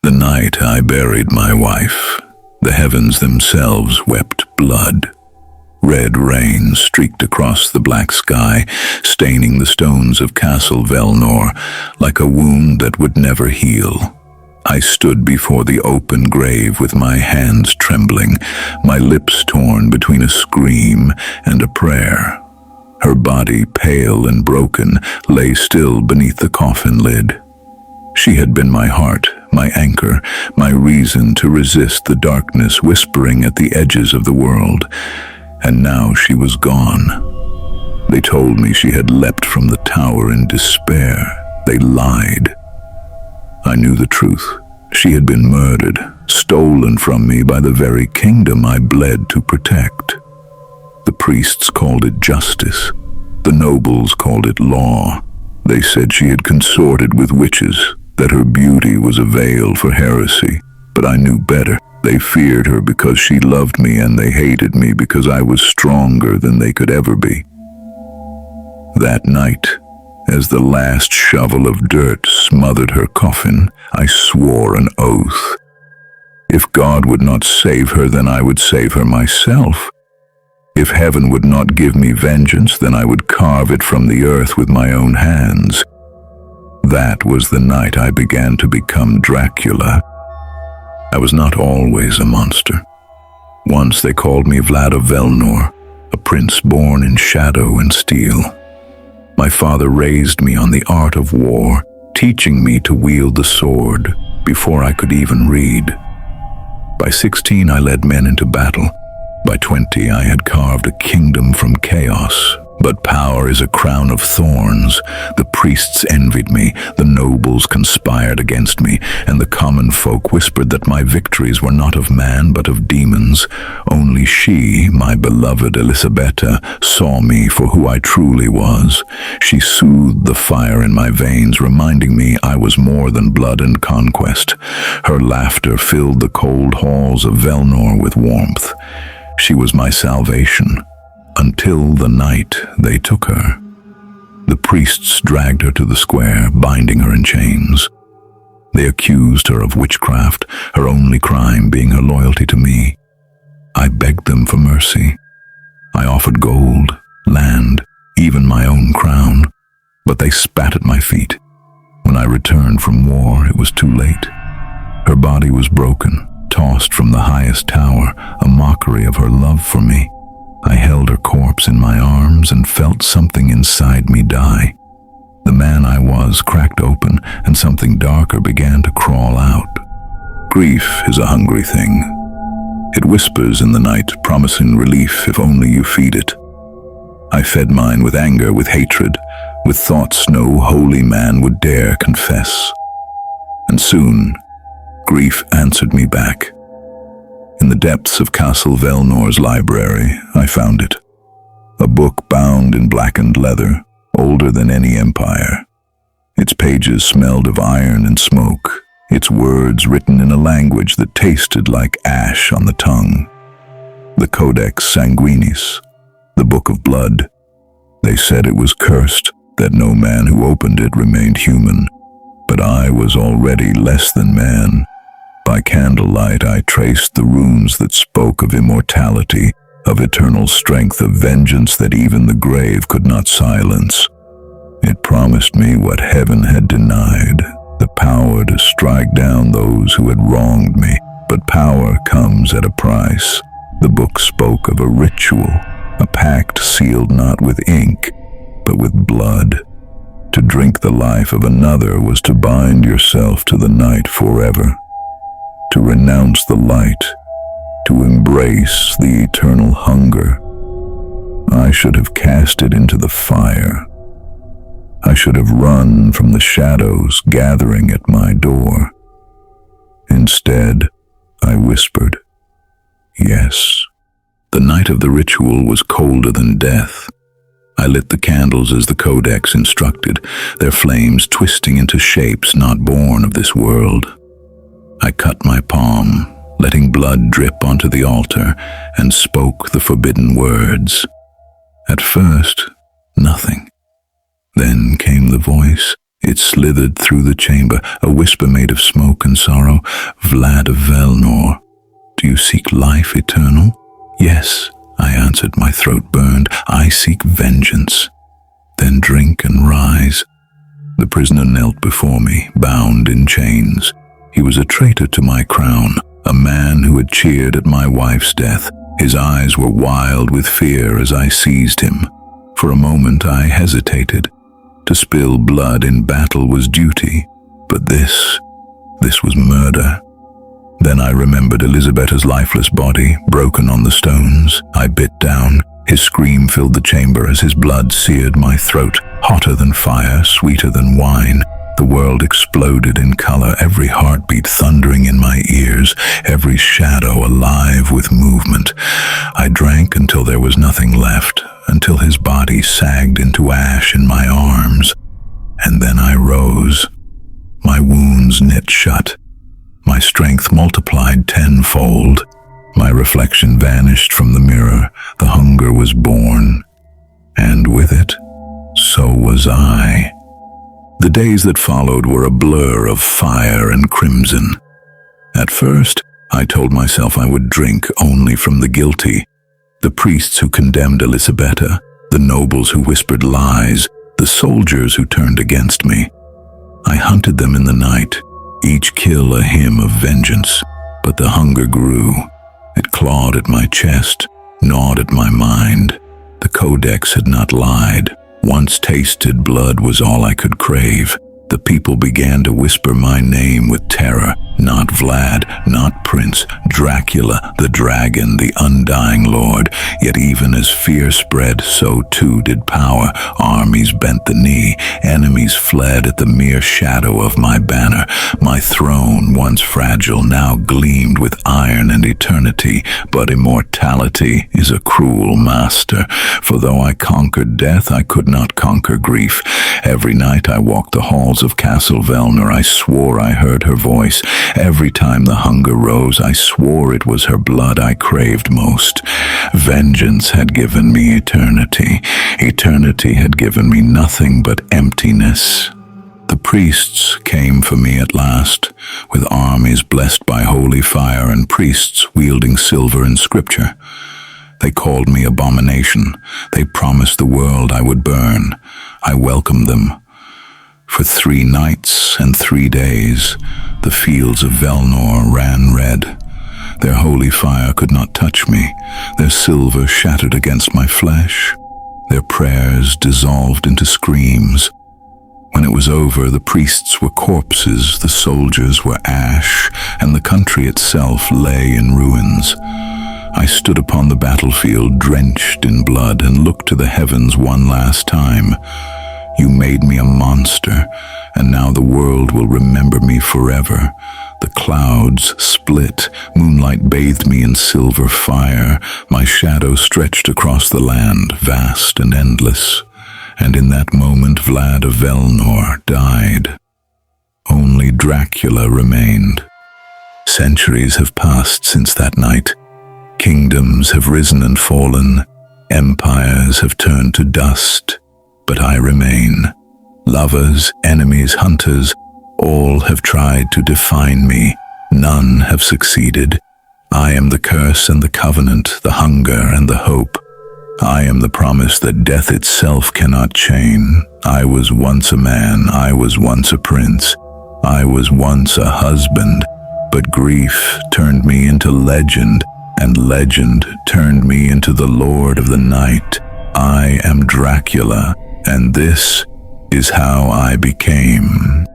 The night I buried my wife, the heavens themselves wept blood. Red rain streaked across the black sky, staining the stones of Castle Vladnor like a wound that would never heal. I stood before the open grave with my hands trembling, my lips torn between a scream and a prayer. Her body, pale and broken, lay still beneath the coffin lid. She had been my heart, my anchor, my reason to resist the darkness whispering at the edges of the world. And now she was gone. They told me she had leapt from the tower in despair. They lied. I knew the truth. She had been murdered, stolen from me by the very kingdom I bled to protect. The priests called it justice. The nobles called it law. They said she had consorted with witches, that her beauty was a veil for heresy. But I knew better. They feared her because she loved me, and they hated me because I was stronger than they could ever be. That night, as the last shovel of dirt smothered her coffin, I swore an oath. If God would not save her, then I would save her myself. If heaven would not give me vengeance, then I would carve it from the earth with my own hands. That was the night I began to become Dracula. I was not always a monster. Once they called me Vlad of Vladnor, a prince born in shadow and steel. My father raised me on the art of war, teaching me to wield the sword before I could even read. By 16, I led men into battle. By 20, I had carved a kingdom from chaos. But power is a crown of thorns. The priests envied me, the nobles conspired against me, and the common folk whispered that my victories were not of man but of demons. Only she, my beloved Elizabetha, saw me for who I truly was. She soothed the fire in my veins, reminding me I was more than blood and conquest. Her laughter filled the cold halls of Vladnor with warmth. She was my salvation. Until the night they took her. The priests dragged her to the square, binding her in chains. They accused her of witchcraft, her only crime being her loyalty to me. I begged them for mercy. I offered gold, land, even my own crown, but they spat at my feet. When I returned from war, it was too late. Her body was broken, tossed from the highest tower, a mockery of her love for me. I held her corpse in my arms and felt something inside me die. The man I was cracked open, and something darker began to crawl out. Grief is a hungry thing. It whispers in the night, promising relief if only you feed it. I fed mine with anger, with hatred, with thoughts no holy man would dare confess. And soon, grief answered me back. In the depths of Castle Vladnor's library, I found it. A book bound in blackened leather, older than any empire. Its pages smelled of iron and smoke, its words written in a language that tasted like ash on the tongue. The Codex Sanguinis, the Book of Blood. They said it was cursed, that no man who opened it remained human. But I was already less than man. By candlelight I traced the runes that spoke of immortality, of eternal strength, of vengeance that even the grave could not silence. It promised me what heaven had denied, the power to strike down those who had wronged me. But power comes at a price. The book spoke of a ritual, a pact sealed not with ink, but with blood. To drink the life of another was to bind yourself to the night forever. To renounce the light, to embrace the eternal hunger. I should have cast it into the fire. I should have run from the shadows gathering at my door. Instead, I whispered, yes. The night of the ritual was colder than death. I lit the candles as the Codex instructed, their flames twisting into shapes not born of this world. I cut my palm, letting blood drip onto the altar, and spoke the forbidden words. At first, nothing. Then came the voice, It slithered through the chamber, a whisper made of smoke and sorrow. Vladnor, do you seek life eternal? Yes, I answered, my throat burned. I seek vengeance. Then drink and rise. The prisoner knelt before me, bound in chains. He was a traitor to my crown, a man who had cheered at my wife's death. His eyes were wild with fear as I seized him. For a moment I hesitated. To spill blood in battle was duty, but this was murder. Then I remembered Elizabetha's lifeless body, broken on the stones. I bit down. His scream filled the chamber as his blood seared my throat, hotter than fire, sweeter than wine. The world exploded in color, every heartbeat thundering in my ears, every shadow alive with movement. I drank until there was nothing left, until his body sagged into ash in my arms. And then I rose. My wounds knit shut. My strength multiplied tenfold. My reflection vanished from the mirror. The hunger was born. And with it, so was I. The days that followed were a blur of fire and crimson. At first, I told myself I would drink only from the guilty. The priests who condemned Elizabetha, the nobles who whispered lies, the soldiers who turned against me. I hunted them in the night, each kill a hymn of vengeance. But the hunger grew. It clawed at my chest, gnawed at my mind. The codex had not lied. Once tasted blood was all I could crave. The people began to whisper my name with terror. Not Vlad, not Prince, Dracula, the dragon, the undying lord. Yet even as fear spread, so too did power. Armies bent the knee, enemies fled at the mere shadow of my banner. My throne, once fragile, now gleamed with iron and eternity. But immortality is a cruel master, for though I conquered death, I could not conquer grief. Every night I walked the halls of Castle Vladnor, I swore I heard her voice. Every time the hunger rose, I swore it was her blood I craved most. Vengeance had given me eternity. Eternity had given me nothing but emptiness. The priests came for me at last, with armies blessed by holy fire and priests wielding silver and scripture. They called me abomination. They promised the world I would burn. I welcomed them. For 3 nights and 3 days, the fields of Vladnor ran red. Their holy fire could not touch me. Their silver shattered against my flesh. Their prayers dissolved into screams. When it was over, the priests were corpses, the soldiers were ash, and the country itself lay in ruins. I stood upon the battlefield, drenched in blood, and looked to the heavens one last time. You made me a monster, and now the world will remember me forever. The clouds split, moonlight bathed me in silver fire. My shadow stretched across the land, vast and endless. And in that moment Vlad of Vladnor died. Only Dracula remained. Centuries have passed since that night. Kingdoms have risen and fallen. Empires have turned to dust. But I remain. Lovers, enemies, hunters, all have tried to define me. None have succeeded. I am the curse and the covenant, the hunger and the hope. I am the promise that death itself cannot chain. I was once a man, I was once a prince, I was once a husband, but grief turned me into legend, and legend turned me into the Lord of the Night. I am Dracula, and this is how I became.